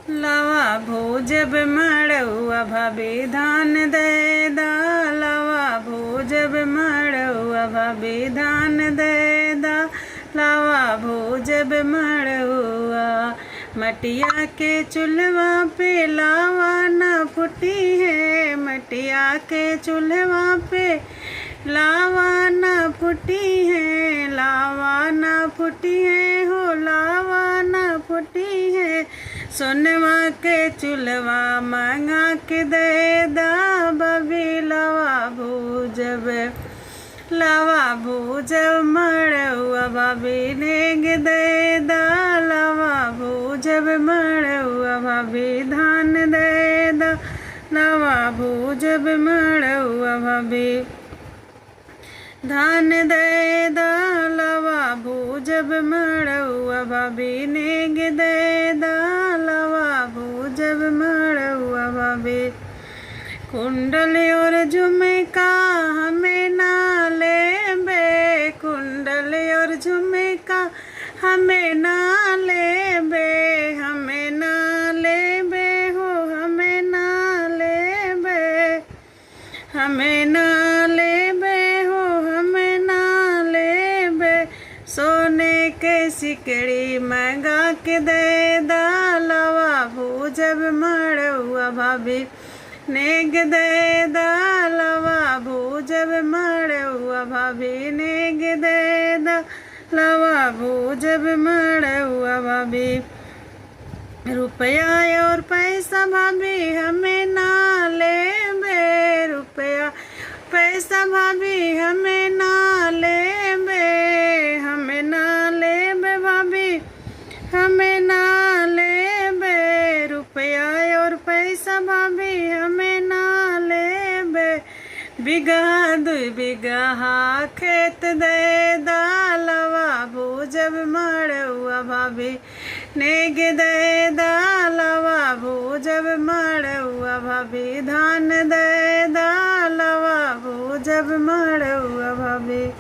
लवा भोजब मड़ुआ भाभी धान दे दा। लवा भोजब मड़ुआ भाभी धान दे दा। लवा भोजब मड़ुआ मटिया के चूल्हा पे लावा न फूटी है। मटिया के चूल्हा पे लावा न फूटी है। लावा न फूटी है हो लावा न फूटी है। सोनवा के चूल्हा मंगा के दे दा बबी लवा भूजब। लवा भूजब मड़ुआ भाभी नेग दे दा। लवा भूजब मड़ुआ भाभी धान दे दा। लवा भूजब मड़ुआ भाभी धान दे दा। लवा भूजब मड़ुआ भाभी नेग दे दा। लवा भूजब मड़ुआ भाभी कुंडल और झुमका हमें ना लेबे। कुंडल और झुमका हमें ना लेबे। हमें ना लेबे हो हमें ना लेबे। हमें ना लेबे हो हमें ना लेबे। सोने के सिकड़ी मंगा के दे दा। लवा भूजब मड़ुआ भाभी नेग दे दा। लवा भूजब मड़ुआ भाभी नेग दे दा। लवा भूजब मड़ुआ भाभी रुपया और पैसा भाभी हमें ना लेबे। रुपया पैसा भाभी हमें ना लेबे। हमें ना लेबे भाभी हमें ना लेबे। रुपया और पैसा भाभी हमें ना लेबे। बिगहा दुई बिगहा खेत दे दा। लवा भूजब मड़ुआ भाभी नेग दे दा। लवा भूजब मड़ुआ भाभी धान दे दा। लवा भूजब मड़ुआ भाभी।